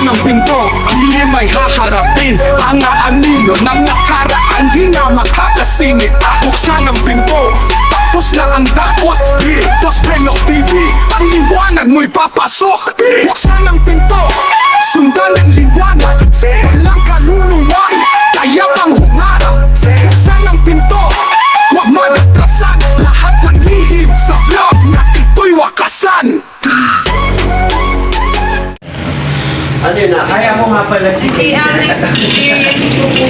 ng pinto, hindi may haharapin. Ang aanino ng nakaraan, di na makakasingit. Buksan ang pinto, tapos na ang dakot. Tapos Penok TV, ang liwanag mo'y papasok. Buksan ang pinto, sundan ang liwanag. Walang kaluluwan, kaya kang humarap. Buksan ang pinto, huwag manatrasan. Lahat ng lihim sa vlog na ito'y wakasan. Ano yun na? Kaya mo nga pala si Ang experience ko po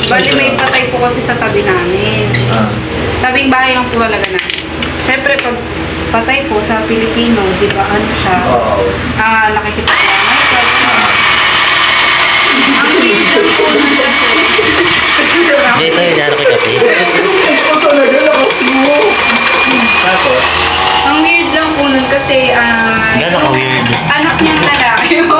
bali may patay po kasi sa tabi namin. Tabing bahay lang po talaga namin. Siyempre pag patay po sa Pilipino, di ba ano siya? Nakikipaglamay siya. Ang weird lang po nun kasi. Dito yung laro kay Kape. Tapos, Ang weird lang po nun kasi Gano'n ka weird? anak niyang lalaki Gano'n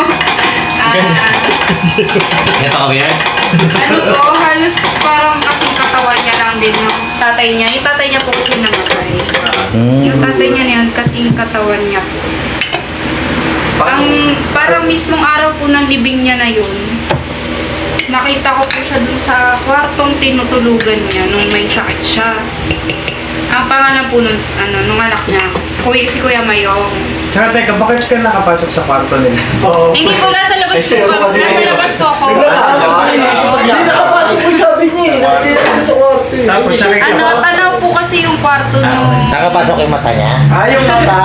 ka weird? ano po, halos parang kasing katawan niya lang din yung tatay niya. Yung tatay niya po kasi namatay. Yung tatay niya na yun kasing katawan niya po. Parang mismong araw po ng libing niya na yun, nakita ko po siya dun sa kwartong tinutulugan niya nung may sakit siya. Ang pangalan po nung anak niya, si Kuya Mayong. tsaka teka, bakit ka nakapasok sa kwarto nila? Hindi po, nasa labas po. Nasa labas po ako. Hindi nakapasok po sabi niya eh. Sa kwarto eh. Tapos nakikita ko. Tanaw po kasi yung kwarto nung... Nakapasok yung mata niya? Yung mata.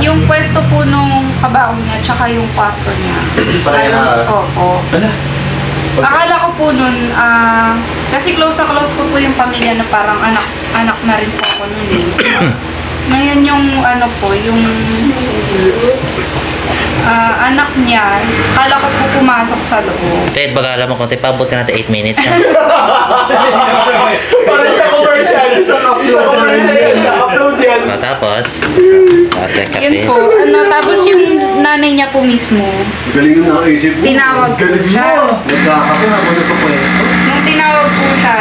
Yung pwesto po nung kabaong niya, tsaka yung kwarto niya. Halos, opo. Akala ko po nun, kasi close ko po yung pamilya na parang anak na rin po ako nun eh. Ngayon yung yung anak niya, akala ko po pumasok sa loob. Ted, baka alam mo kung pabuti natin 8 minutes. Parang sa commercial. Sa upload yan. Tapos, Yun po, tapos yung nanay niya po mismo, Galing yung nakaisip mo. tinawag po siya. Nagkakape na mo po eh. Nung tinawag po siya,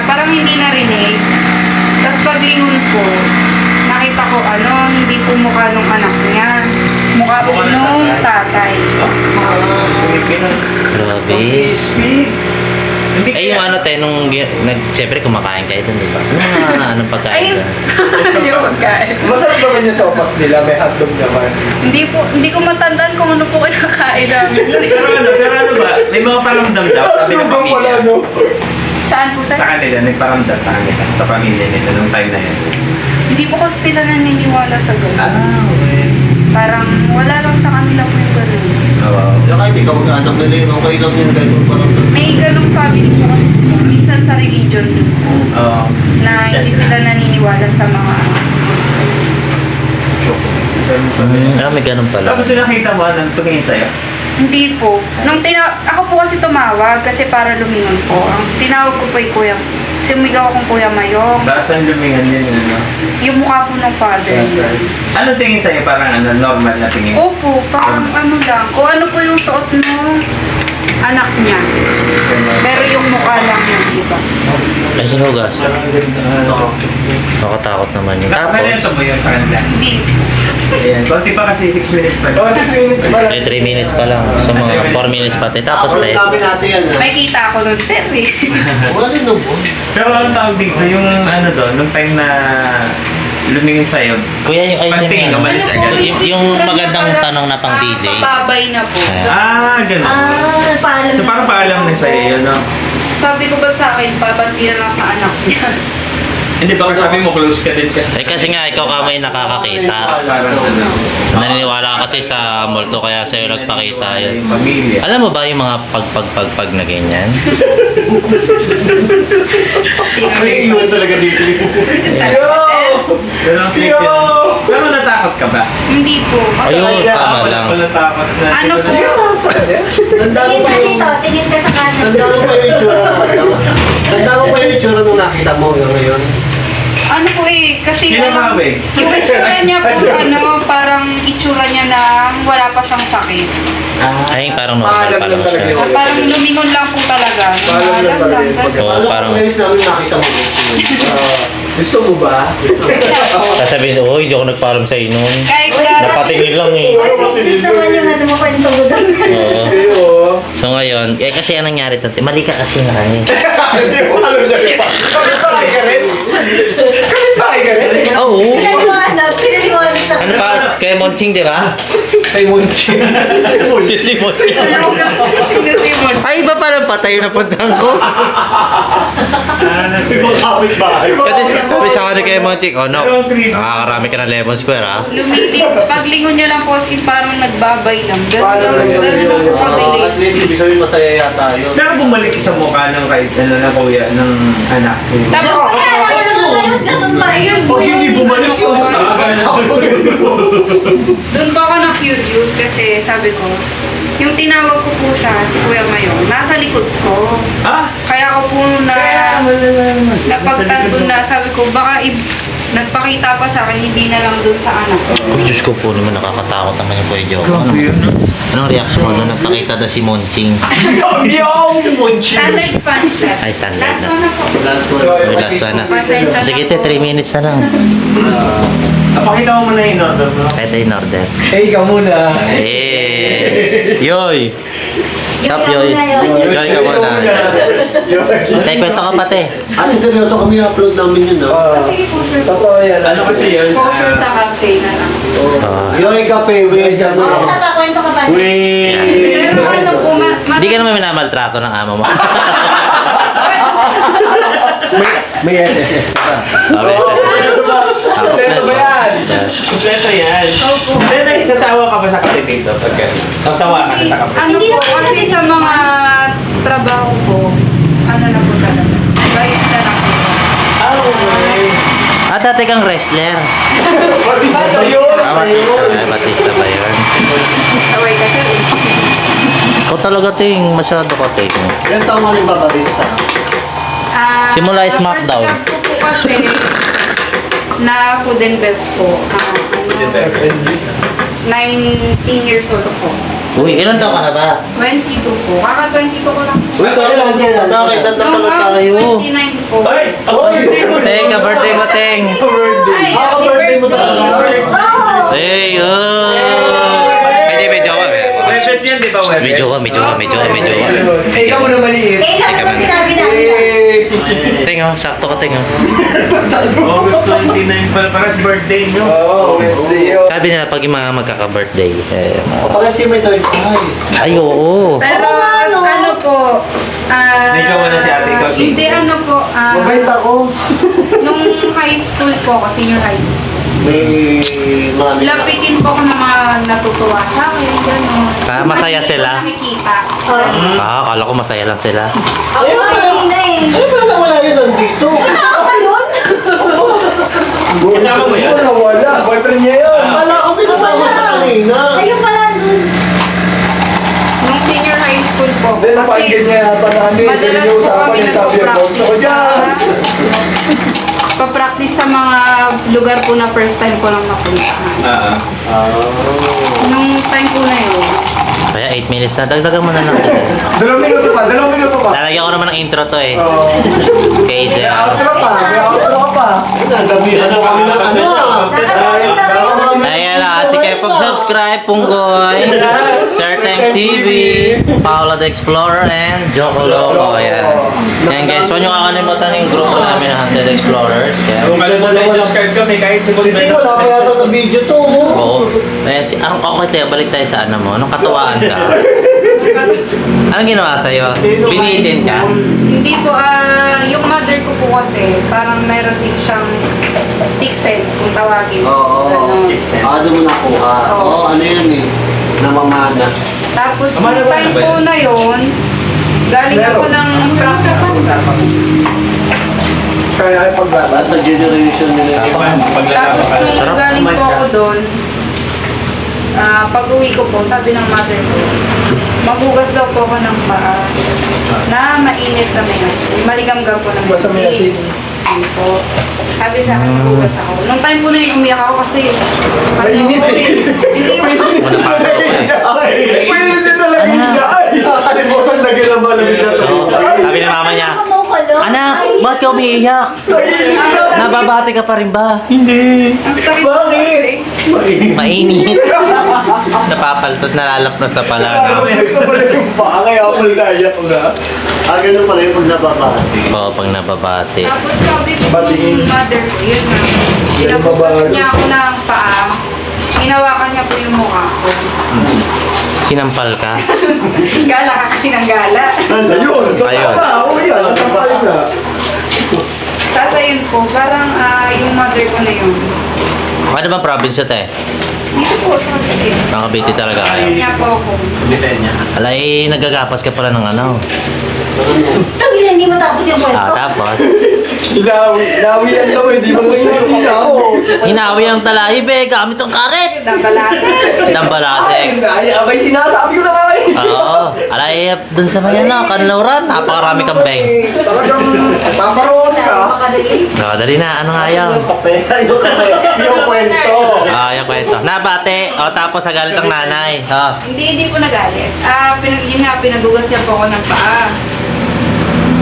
parang hindi narinig. Tapos paglingon po, nakita ko hindi po mukha nung anak niya. Mukha po nung tatay. grabe. Speed. Eh, yung nung siyempre kumakain kayo dun, di ba? Anong pagkain Ayun. doon? Hindi ko magkain. Masarap naman yung sopas nila. May hotdog naman. Hindi ko matandaan kung ano po kinakain namin. Pero ano ba? May mga paramdam daw. Sabi ng Hotdog wala pamilya. no? Saan po Sa sa? kanila, nagparamdam sa kanila. Sa pamilya nila nung time na yun. Hindi po kasi sila naniniwala sa gano'n. Okay. Parang wala lang sa kanila po yung gano'n. Oo. Kahit ikaw mag-anak nila yun, okay lang yung gano'n. Parang May ganong family po kasi minsan sa religion din po. Oo. Na hindi sila naniniwala sa mga May ganun pala. Tapos yung nakita mo, anong tumingin sa'yo? hindi po. Ako po kasi tumawag kasi para lumingon po. Ang tinawag ko po yung kuya. Sumigaw akong Kuya Mayong. Baasan lumingan yun, ano? Yung mukha po ng father niya. Ano tingin sa'yo? Parang normal na tingin? Opo, parang lang. Kung ano po yung suot ng anak niya. Pero yung mukha lang yung iba. Ay, sinugas. Nakatakot naman yun. Tapos, Nakalento mo yun sa kanila? Hindi. Ayan. Konti pa kasi 6 minutes pa. 6 minutes pa lang. 3 minutes pa lang. So, mga 4 minutes pa tayo. Tapos, Upload tayo. namin natin yan. May kita ako nun, sir eh. Wala rin no po. Pero ang tawag dito, yung doon, nung time na lumingin sa'yo, Kuya, yung item Pantingin, yan. umalis agad. Yung magandang tanong na pang DJ. Babay na po. gano'n. paalam So parang paalam na sa'yo yun, no? Sabi ko ba sa akin, babanti na lang sa anak niya. Hindi ba sabi mo close ka din kasi? Eh, kasi nga, ikaw ka may nakakakita. Parang Naniniwala ka kasi sa multo, kaya sa'yo nagpakita yun. Pamilya. Alam mo ba yung mga pag na ganyan? May iwan talaga dito. Pero ang click yun. Pero natakot ka ba? Hindi po. Ayun, tama lang. Wala takot na. Ano po? Tanda mo pa yung... Tingin ka sa kanan. Tanda mo pa yung itsura. Tanda mo pa yung itsura nung nakita mo hanggang ngayon. Ano po eh, kasi Sino ba, we? yung itsura niya po, parang itsura niya na wala pa siyang sakit. Ay, parang normal pa lang siya. Parang lumingon lang po talaga. Paalam lang Maalam talaga lang. yun. Oo, Alam ko parang- ngayon namin nakita mo. Gusto mo ba? Sasabihin, oh, hindi ako nagpaalam sa noon. Kahit Napatingin lang eh. Gusto naman yung ano mo kwento mo doon. Oo. Kayo. So ngayon, kasi anong nangyari dati? Mali ka kasi nga eh. Hindi mo alam na rin. Kapit-bahay ka rin? Kapit-bahay ka rin? Oo. Pinaliwanag sa Ano pa? Kay Monching, di ba? Kay Monchi. Si Monching. Ay, iba pala patay na puntahan ko. Ibang kapit-bahay. Kasi sabi sa akin kay Monching, oh no, nakakarami ka ng Lemon Square ha. paglingon niya lang po si parang nagbabay lang. Paano lang yun? Ganun lang po kami. At least, ibig sabihin masaya yata yun. Pero bumalik sa mukha ng kahit ano na kuya ng anak. Tapos, ganun ba? ayun, Pag hindi bumalik yun. doon pa ako na-curious kasi sabi ko, yung tinawag ko po siya, si Kuya Mayon, nasa likod ko. Ah? Kaya ako po napagtanto na, sabi ko, baka nagpakita pa sa akin, hindi na lang doon sa anak ko. Uy, Diyos ko po naman, nakakatakot naman yung Kuya Joe. Anong reaction mo doon? Nagpakita na si Monching. Yung Monchi. Standard Spanish siya. Ay, standard Last na. one na po. Last one. Uy, last one na. Pasensya na Sige, po. 3 minutes na lang. Napakita mo na yung order mo. Kahit in order. Eh, ikaw muna. Eh! Yoy! Sup, Yoy? Yoy ka muna. Tay, kwento ka pati. Ate, seryoso kami upload namin yun, no? Sige po, sure. Totoo yan. Ano kasi yun? Exposure sa cafe na lang. Yoy kape, wait ka mo. Basta pa, kwento ka ba? Wait! Pero ano po, Hindi ka naman minamaltrato ng amo mo. May SSS ka pa. Okay. Kompleto ba yan? Kompleto yan. Hindi, nagsasawa ka ba sa kape dito? Pagka nagsawa ka na sa kape. Ano po, kasi sa mga trabaho ko, ano na po talaga, barista na po. Ah, dati kang wrestler. Batista ba yun? Ah, Batista ba yun? Away ka sir. Ikaw talaga, Ting. Masyado ka, Ting. Ilan taong mo nagbabarista? Simula First Smackdown. job ko po kasi na food and bev po. 19 years old po. Uy, ilan taon ka na ba? 22 po. Kaka-22 ko lang po. Uy, kaya lang yan. Bakit? Ang Nung tatalo tayo. 29 po. Ay! Ako birthday mo! Ting, ka-birthday mo, Ting. Ay, happy birthday mo talaga. Oo! Hey, oh! Hindi, may jowa. Precious yan, di ba? May jowa. Eh, ikaw muna maliit. Eh, lang naman sinabi namin. Ting, oh. Sakto ka, Ting, oh. August 29 pala, parang birthday nyo. Oo, Wednesday yun. Sabi nila, pag yung mga magkaka-birthday, Pag si may third eye. ay, oo. Pero Oo, ano? ano po, May jowa na si ate, ikaw si- hindi ano po, Mabait ako. nung high school po ako, senior high school, May marami. lapitin po ako ng mga natutuwa sa akin, gano'n. Ah, masaya Hindi sila? ko nakikita. Ah, akala ko masaya lang sila. Ako kanina eh. Ano ba nawala yun nandito? Ako ba yun? Kasama mo yan? Wala, boyfriend niya yun. Wala ko pinasama sa kanina. Kayo pala dun. Nung senior high school po, Hindi, napakinggan niya yata na ano yun. madalas Yung po usapan kami niya, sabi niya, "Bonso ko dyan." papractice sa mga lugar po na first time ko lang napunta. Nung time po na yun, Kaya 8 minutes na. Dagdagan mo na lang. 2 minuto pa. Lalagyan ko naman ng intro to eh. Oo. Okay, May Zel. outro pa. Nagabihan mo kami ng ano. Ayan na, sige pag-subscribe, Punggoy, Certain TV, Paula the Explorer, and Joko Loco. Ayan. Ayan guys, huwag nyo kakalimutan yung grupo namin ng Haunted Explorers. Kung Ayan. alam mo tayo subscribe kami, kahit si Hindi, wala pa yata ng video to. Oo. Ayan, ang okay tayo, balik tayo sa ano mo. Anong katuwaan ka? Anong ginawa sa'yo? Binitin ka? hindi po, yung mother ko po kasi, parang meron din siyang sixth sense kung tawagin. Oo. Ganon. Doon mo nakuha. Oo. Oo, ano yan eh. Namamana. Tapos, Amala nung ba time na ba po yun? na yun, galing ako ng practice po sa Kaya ay paglabas. Basta generation nila. Tapos nung Sarap galing po ako doon, pag uwi ko po, sabi ng mother ko, maghugas daw po ako ng paa na mainit na may asin. Maligamgam po ng Basta may asin. Hindi po. Sabi sa akin, maghugas ako. Nung time po na yun, umiyak ako kasi Mainit eh. Hindi yung Muna pa ako eh. Pwede din talaga yun. Ay, nakakalimutan lagi ng malamig na to. Oo. Sabi ng mama niya, Anak, ba't ka umiiyak? Nababati ka pa rin ba? Ang sakit po kasi. Mainit. Napapaltot, nalalapnos na pala. No? Kaya ako naiyak ko na. Ganun pala yung pag nababati. Oo, pag nababati. Tapos sabi ko po Batiin. yung mother ko, yun na. Pinabukas niya ako ng paa. Hinawakan niya po yung mukha ko. Sinampal ka? Gala ka kasi ng gala. Ayun. Ayun. Oo, yan. Nasampal na. Tapos ayun po, parang yung mother ko na yun. Ano ba province te? Dito po sa Cavite. Nakabiti talaga Ayun kayo. niya po ako. Alay, nagagapas ka pala ng ano. Tangin na, hindi matapos yung kwento. Tapos, Ilawi yan daw, hindi mo ngayon ako. hinawi ang talahi, be, gamit ang karet. Dambalasa. Dambalasek. Abay, sinasabi ko na nga eh. Oo. Alay, dun sa mga ano, kanluran, napakarami kambing. Talagang paparoon ka. Makadali. Dali na, ano nga yan? Yung kwento. Yung kwento. Nabate, o tapos nagalit ang nanay. Hindi po nagalit. Yun nga, pinagugas niya po ako ng paa.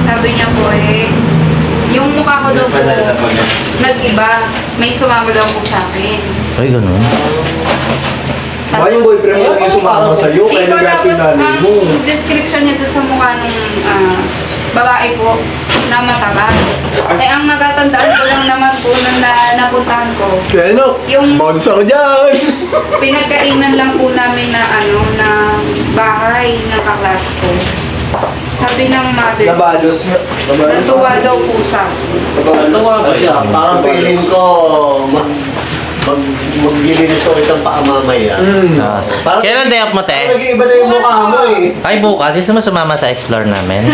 Sabi niya po yung mukha ko daw po, nag-iba. May sumama daw po sa akin. Ay, ganun. Ba yung boyfriend mo yung sumama sa'yo, kaya Dito nag-ating tapos, namin mo. ang description niya doon sa mukha ng babae po na mataba. Ang natatandaan ko lang naman po nung napuntahan ko, Kaya no, Yung- bounce ako dyan. pinagkainan lang po namin na na bahay ng kaklase ko. Sabi ng mother, Nabalos nga. natuwa daw po sa Natuwa ba siya? Parang feeling ko maglilinis ko itong paa mamaya. Parang Kailan day off mo, te? nag-iiba na yung mukha mo eh. Ay, bukas. Gusto mo sumama sa explore namin?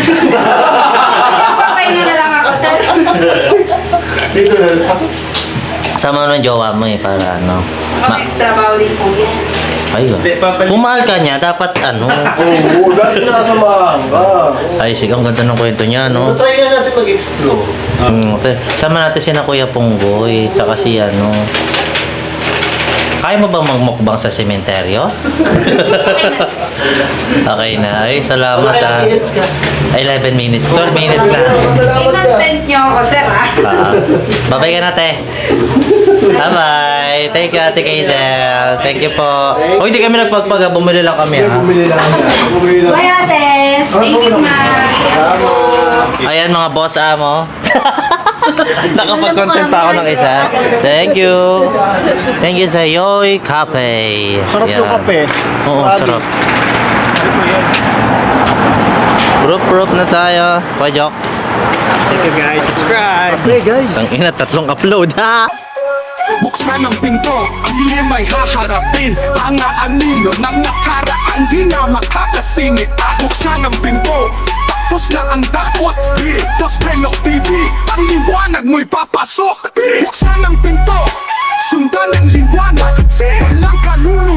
Papahinga na lang ako sa Dito na lang. Sama mo ng jowa mo para ano. May trabaho din po yan. Ayun. Kung mahal ka niya, dapat ano. Oo, dahil nasa mahanga. Ay, sige, ang ganda ng kwento niya, no? So, try nga natin mag-explore. Okay. Sama natin si na Kuya Punggoy, tsaka si ano. Kaya mo bang magmukbang sa sementeryo? Okay na. Ay, salamat Mga minutes ka. 11 minutes. 12 minutes na. Inantent niyo ako, sir, Babay ka na, te. Bye-bye. Thank you, Ate Kaisel. Thank you po. Oh, hindi kami nagpagpaga. Bumili lang kami, ha? Bumili lang yan. Bumili lang. Bye, ate. Thank you, ma'am. Ayan, mga boss amo. Nakapag-content pa ako ng isa. Thank you. Thank you sa Yoy Cafe. Sarap yung Yan. kape. Oo, sarap. Group na tayo. Pajok. Thank you guys. Subscribe. Okay guys. Ang ina, 3 upload, ha? Buksan ang pinto, ang dilim ay haharapin Ang aanino ng nakaraan, di na makakasingit Buksan ang pinto, tapos na ang dakot Tos Penok TV, ang liwanag mo'y papasok Buksan ang pinto, sundan ang liwanag Walang kaluluwa